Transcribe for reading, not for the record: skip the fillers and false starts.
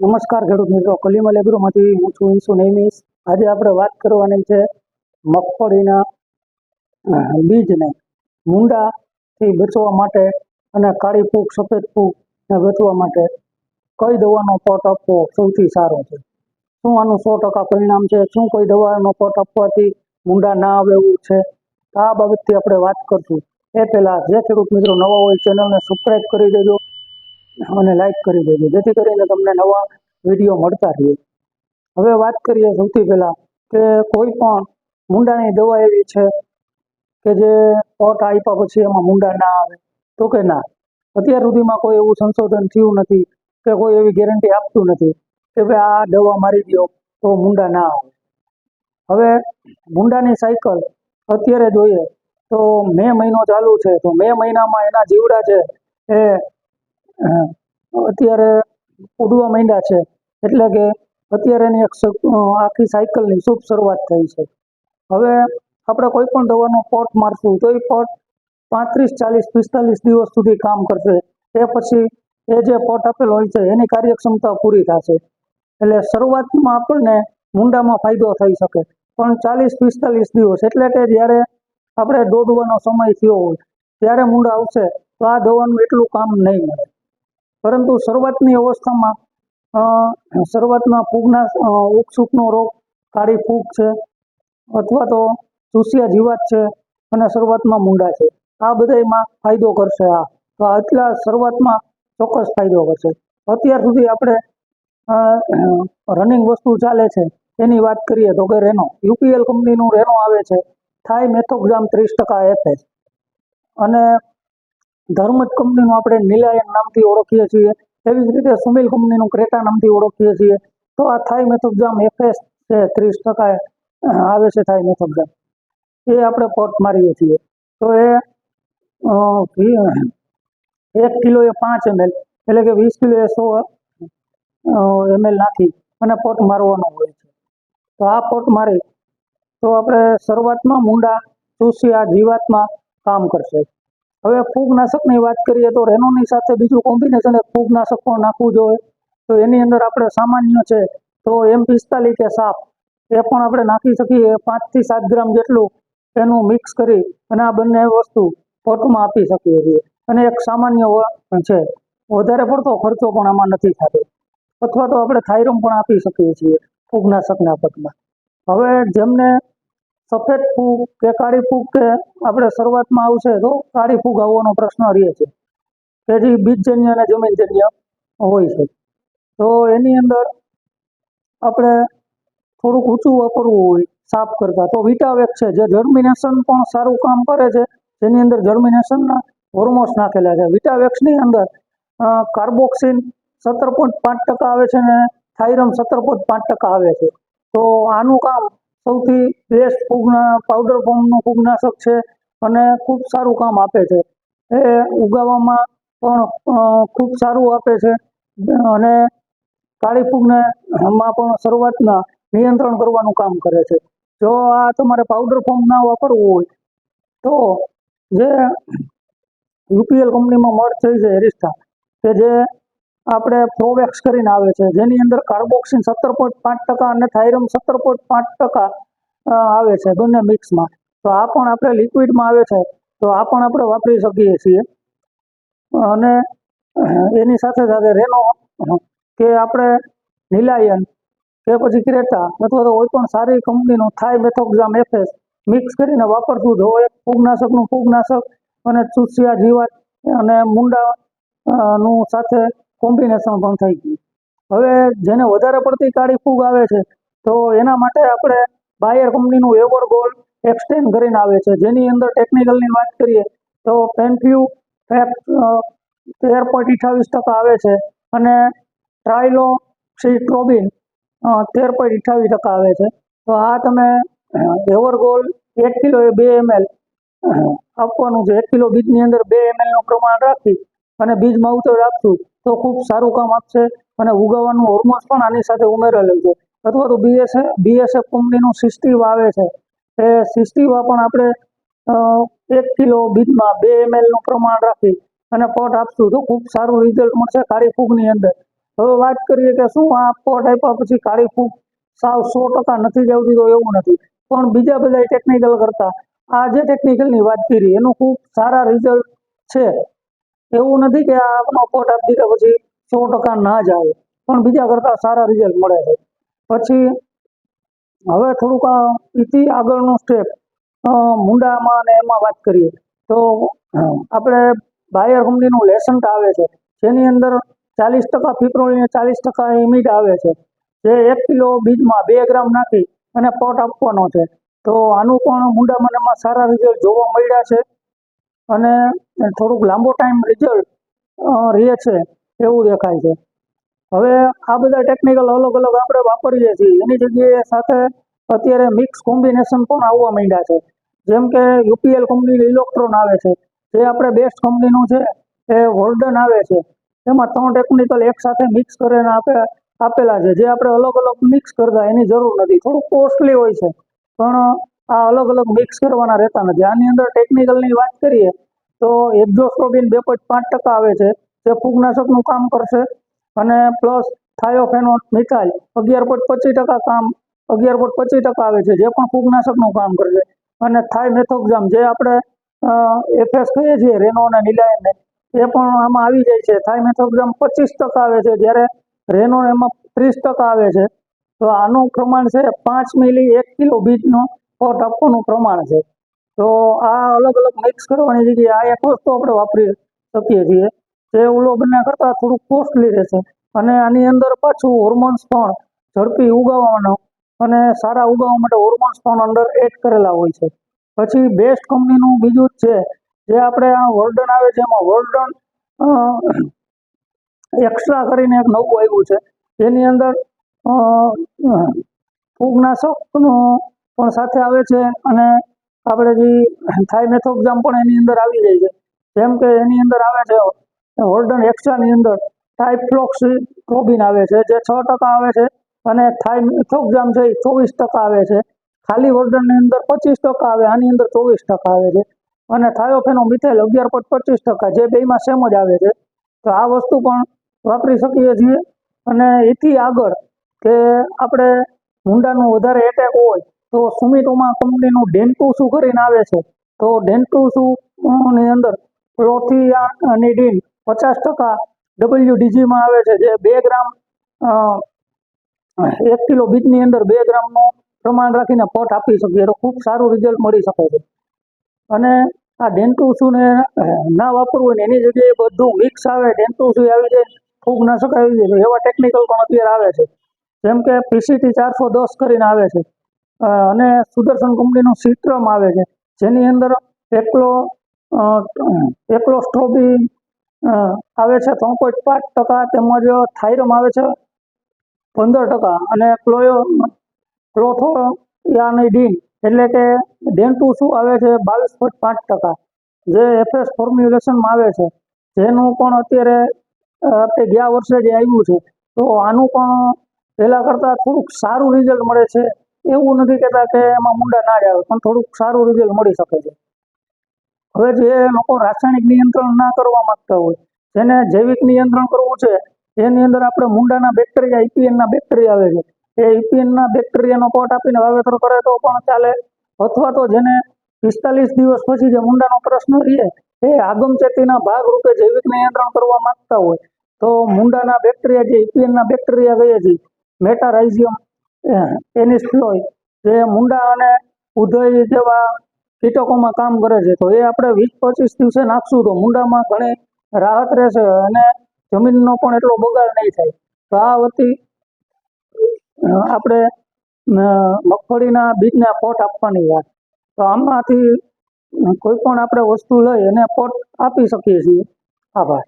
નમસ્કાર ખેડૂત મિત્રો, કલીમલ એગ્રોમાંથી હું છું ઈસુ નેમિસ. આજે આપણે વાત કરવાની છે મગફળીના બીજને મૂંડાથી બચવા માટે અને કાળી ફૂગ, સફેદ ફૂગને બચવા માટે કઈ દવાનો પટ આપવો સૌથી સારો છે. શું આનું 100% પરિણામ છે? શું કોઈ દવાનો પટ આપવાથી મૂંડા ના આવે એવું છે? આ બાબતથી આપણે વાત કરશું. એ પહેલાં જે ખેડૂત મિત્રો નવા હોય ચેનલને સબસ્ક્રાઈબ કરી દેજો અને લાઈક કરી દેજો, જેથી કરીને તમને નવા વિડીયો મળતા રહે. હવે વાત કરીએ સૌથી પહેલાં કે કોઈ પણ મૂંડાની દવા એવી છે કે જે પટ આપ્યા પછી એમાં મૂંડા ના આવે, તો કે ના. અત્યાર સુધીમાં કોઈ એવું સંશોધન થયું નથી કે કોઈ એવી ગેરંટી આપતું નથી કે ભાઈ આ દવા મારી દો તો મૂંડા ના આવે. હવે મૂંડાની સાયકલ અત્યારે જોઈએ તો મે મહિનો ચાલુ છે, તો મે મહિનામાં એના જીવડા છે એ અત્યારે ઉડવા માંડ્યા છે. એટલે કે અત્યારે એની એક આખી સાયકલની શુભ શરૂઆત થઈ છે. હવે આપણે કોઈ પણ દવાનો પટ મારશું તો એ પટ 35, 40, 45 દિવસ સુધી કામ કરશે. એ પછી એ જે પટ આપેલો હોય છે એની કાર્યક્ષમતા પૂરી થશે. એટલે શરૂઆતમાં આપણને મૂંડામાં ફાયદો થઈ શકે, પણ 40-45 દિવસ એટલે કે જ્યારે આપણે દોડવાનો સમય થયો હોય ત્યારે મૂંડા આવશે તો આ દવાનું એટલું કામ નહીં મળે. પરંતુ શરૂઆતની અવસ્થામાં શરૂઆતમાં ફૂગના ઉકસૂકનો રોગ, કાળી ફૂગ છે અથવા તો ચૂસિયા જીવાત છે અને શરૂઆતમાં મૂંડા છે, આ બધામાં ફાયદો કરશે. તો આટલા શરૂઆતમાં ચોક્કસ ફાયદો કરશે. અત્યાર સુધી આપણે રનિંગ વસ્તુ ચાલે છે એની વાત કરીએ તો કે રેનો, યુપીએલ કંપનીનું રેનો આવે છે, થાઈ મેથોક્ઝામ 30% FS, અને ધર્મજ કંપનીનું આપણે નિલાયન નામથી ઓળખીએ છીએ. એવી જ રીતે સુમિલ કંપનીનું ક્રેટા નામથી ઓળખીએ છીએ. તો આ થાઈ મેથોક્ઝામ FS છે, 30% આવે છે થાઈ મેથોક્ઝામ, એ આપણે પટ મારીએ છીએ. તો એ 1 કિલોએ 5 ml એટલે કે 20 કિલોએ 100 ml નાખી અને પટ મારવાનો હોય છે. તો આ પટ મારી તો આપણે શરૂઆતમાં મૂંડા, ચૂસિયા, જીવાતમાં કામ કરશે. હવે ફૂગનાશકની વાત કરીએ તો રેનોની સાથે બીજું કોમ્બિનેશન એક ફૂગનાશક પણ નાખવું જોઈએ. તો એની અંદર આપણે સામાન્ય છે તો M45 કે સાપ એ પણ આપણે નાખી શકીએ. 5 થી 7 ગ્રામ જેટલું એનું મિક્સ કરી અને આ બંને વસ્તુ પટમાં આપી શકીએ છીએ. અને એક સામાન્ય છે, વધારે પડતો ખર્ચો પણ આમાં નથી થતો. અથવા તો આપણે થાયરમ પણ આપી શકીએ છીએ ફૂગનાશકના પટમાં. હવે જેમને સફેદ ફૂગ કે કાળી ફૂગ કે આપણે શરૂઆતમાં આવશે તો કાળી ફૂગ આવવાનો પ્રશ્ન રહે છે, કે જે બીજજન્ય અને જમીનજન્ય હોય છે. તો એની અંદર આપણે થોડુંક ઊંચું વાપરવું હોય સાપ કરતાં તો વિટાવેક છે, જે જર્મિનેશન પણ સારું કામ કરે છે, જેની અંદર જર્મિનેશનના હોર્મોન્સ નાખેલા છે. વિટાવેક્સની અંદર કાર્બોક્સિન 17.5% આવે છે અને થાયરમ 17.5% આવે છે. તો આનું કામ સૌથી બેસ્ટ ફૂગના પાવડર ફોર્મનું ફૂગનાશક છે અને ખૂબ સારું કામ આપે છે. એ ઉગાવવામાં પણ ખૂબ સારું આપે છે અને કાળી ફૂગને માં પણ શરૂઆતના નિયંત્રણ કરવાનું કામ કરે છે. જો આ તમારે પાવડર ફોર્મ ના વાપરવું હોય તો જે યુપીએલ કંપનીમાં મર્જ થઈ છે એરિસ્ટા, કે જે આપણે પ્રોવેક્સ કરીને આવે છે, જેની અંદર કાર્બોક્સિન 17.5% અને થાયરમ 17.5% આવે છે બંને મિક્સમાં. તો આ પણ આપણે લિક્વિડમાં આવે છે, તો આ પણ આપણે વાપરી શકીએ છીએ. અને એની સાથે સાથે રેનો કે આપણે નિલાયન કે પછી ક્રેટા અથવા તો કોઈ પણ સારી કંપનીનું થાઈ મેથોક્ઝામ FS મિક્સ કરીને વાપરશું તો એક ફૂગનાશકનું ફૂગનાશક અને ચૂસિયા જીવાત અને મૂંડા નું સાથે કોમ્બિનેશન પણ થઈ ગયું. હવે જેને વધારે પડતી કાળી ફૂગ આવે છે તો એના માટે આપણે બાયર કંપનીનું એવરગોલ એક્સટેન્ડ કરીને આવે છે, જેની અંદર ટેકનિકલની વાત કરીએ તો પેન્ફ્યુ ફેક્ટ 13.28% આવે છે અને ટ્રાઇલોક્સિટ્રોબિન 13.28% આવે છે. તો આ તમે એવરગોલ 1 કિલોએ 2 ml આપવાનું છે. 1 કિલો બીજની અંદર 2 ml નું પ્રમાણ રાખી અને બીજ માવતર રાખશું તો ખૂબ સારું કામ આપશે. અને ઉગાવવાનું હોર્મોન્સ પણ આની સાથે ઉમેરેલું છે. અથવા તો BSF કંપનીનું સિસ્ટીવા આવે છે, એ સિસ્ટીવા પણ આપણે 1 કિલો બીજમાં 2 ml નું પ્રમાણ રાખી અને પટ આપશું તો ખૂબ સારું રિઝલ્ટ મળશે કાળી ફૂગની અંદર. હવે વાત કરીએ કે શું આ પોટ આપ્યા પછી કાળી ફૂગ સાવ 100% નથી જ આવતી, તો એવું નથી, પણ બીજા બધા ટેકનિકલ કરતા આ જે ટેકનિકલની વાત કરી એનું ખૂબ સારા રિઝલ્ટ છે. એવું નથી કે આ આપણો પોટ આપી દીધા પછી 100% ના જ આવે, પણ બીજા કરતા સારા રિઝલ્ટ મળે છે. પછી હવે થોડુંક એથી આગળનું સ્ટેપ મુંડામાં અને એમાં વાત કરીએ તો આપણે બાયર કંપનીનું લેસન્ટ આવે છે, જેની અંદર 40% ફિપ્રોલિન અને 40% એમિડ આવે છે, જે 1 કિલો બીજમાં 2 ગ્રામ નાખી અને પોટ આપવાનો છે. તો આનું પણ મુંડામાં એમાં સારા રિઝલ્ટ જોવા મળ્યા છે અને થોડુંક લાંબો ટાઈમ રિઝલ્ટ રહે છે એવું દેખાય છે. હવે આ બધા ટેકનિકલ અલગ અલગ આપણે વાપરીએ છીએ, એની જગ્યાએ સાથે અત્યારે મિક્સ કોમ્બિનેશન પણ આવવા માંડ્યા છે. જેમ કે યુપીએલ કંપનીનું ઇલેક્ટ્રોન આવે છે, જે આપણે બેસ્ટ કંપનીનું છે, એ વોલ્ડન આવે છે. એમાં 3 ટેકનિકલ એક સાથે મિક્સ કરીને આપેલા છે, જે આપણે અલગ અલગ મિક્સ કરતા એની જરૂર નથી, થોડું કોસ્ટલી હોય છે, પણ આ અલગ અલગ મિક્સ કરવાના રહેતા નથી. આની અંદર ટેકનિકલની વાત કરીએ તો એક્ઝોસ્ટ્રોબિન 2.5% આવે છે, જે ફૂગનાશકનું કામ કરશે, અને પ્લસ થાયોફેનોલ મિથાઇલ 11.25% કામ 11.25% આવે છે, જે પણ ફૂગનાશકનું કામ કરશે, અને થાઇમેથોક્ઝામ જે આપણે એફએસ કહીએ છીએ રેનો અને નિલાયનને, એ પણ આમાં આવી જાય છે. થાઇમેથોક્ઝામ 25% આવે છે, જ્યારે રેનો એમાં 30% આવે છે. તો આનું પ્રમાણ છે 5 મિલી 1 કિલો બીજનો પોટ આપવાનું પ્રમાણ છે. તો આ અલગ અલગ મિક્સ કરવાની જગ્યાએ આ એક વસ્તુ આપણે વાપરી શકીએ છીએ, જે ઓલો બંને કરતાં થોડુંક કોસ્ટલી રહેશે, અને આની અંદર પાછું હોર્મોન્સ પણ ઝડપી ઉગાવવાનો અને સારા ઉગાવવા માટે હોર્મોન્સ પણ અંદર એડ કરેલા હોય છે. પછી બેસ્ટ કંપનીનું બીજું જ છે, જે આપણે આ વોલ્ડન આવે છે, એમાં વોલ્ડન એક્સ્ટ્રા કરીને એક નવું આવ્યું છે, જેની અંદર ફૂગનાશકનું પણ સાથે આવે છે, અને આપણે જે થાઇમેથોક્ઝામ પણ એની અંદર આવી જાય છે. જેમ કે એની અંદર આવે છે વોલ્ડન એક્સ્ટ્રાની અંદર ટાઇફ્લોક્સિટ્રોબિન આવે છે, જે 6% આવે છે, અને થાઇમેથોક્ઝામ છે એ 24% આવે છે. ખાલી વોલ્ડનની અંદર 25% આવે, આની અંદર 24% આવે છે, અને થાયોફેનોમિથાઇલ 11.25%, જે બેમાં સેમ જ આવે છે. તો આ વસ્તુ પણ વાપરી શકીએ છીએ. અને એથી આગળ કે આપણે મુંડાનું વધારે એટેક હોય તો સુમિટોમા કંપનીનું ડેન્ટુસુ કરીને આવે છે, તો ડેન્ટુસુની અંદર ક્લોથિયાનિડીન 50% WDGમાં આવે છે, જે 2 ગ્રામ 1 કિલો બીજની અંદર 2 ગ્રામનું પ્રમાણ રાખીને પોટ આપી શકીએ તો ખૂબ સારું રિઝલ્ટ મળી શકે છે. અને આ ડેન્ટુસુને ના વાપરવું હોય ને એની જગ્યાએ બધું મિક્સ આવે, ડેન્ટુસુ આવી જાય, ફૂગનાશક આવી જાય, એવા ટેકનિકલ પણ અત્યારે આવે છે. જેમ કે પીસીટી 410 કરીને આવે છે, અને સુદર્શન કંપનીનું સિસ્ટ્રમ આવે છે, જેની અંદર એક્લોસ્ટ્રોબિન આવે છે 3.5%, તેમજ થાઇરમ આવે છે 15%, અને ક્લોથોયાનિડીન એટલે કે ડેન્ટુસુ આવે છે 22.5%, જે એફએસ ફોર્મ્યુલેશનમાં આવે છે, જેનું પણ અત્યારે આપણે ગયા વર્ષે જે આવ્યું છે, તો આનું પણ પહેલાં કરતાં થોડુંક સારું રિઝલ્ટ મળે છે. એવું નથી કહેતા કે એમાં મુંડા ના જ આવે, પણ થોડુંક સારું રિઝલ્ટ મળી શકે છે. હવે જે લોકો રાસાયણિક નિયંત્રણ ના કરવા માંગતા હોય, જેને જૈવિક નિયંત્રણ કરવું છે, એની અંદર આપણે મુંડાના બેક્ટેરિયા ઇપીએનના બેક્ટેરિયા આવે છે, એ ઇપીએનના બેક્ટેરિયાનો પોટ આપીને વાવેતર કરે તો પણ ચાલે, અથવા તો જેને 45 દિવસ પછી જે મુંડાનો પ્રશ્ન રહે એ આગમચેતીના ભાગરૂપે જૈવિક નિયંત્રણ કરવા માંગતા હોય, તો મુંડાના બેક્ટેરિયા જે ઇપીએનના બેક્ટેરિયા કહીએ છીએ, મેટારાઇઝિયમ એનિસ્ફ્લોય, જે મુંડા અને ઉધઈ જેવા કીટકોમાં કામ કરે છે, તો એ આપણે 20-25 દિવસે નાખશું તો મુંડામાં ઘણી રાહત રહેશે, અને જમીનનો પણ એટલો બગાડ નહીં થાય. તો આ હતી આપણે મગફળીના બીજને પોટ આપવાની વાત. તો આમાંથી કોઈ પણ આપણે વસ્તુ લઈ અને પોટ આપી શકીએ છીએ. આભાર.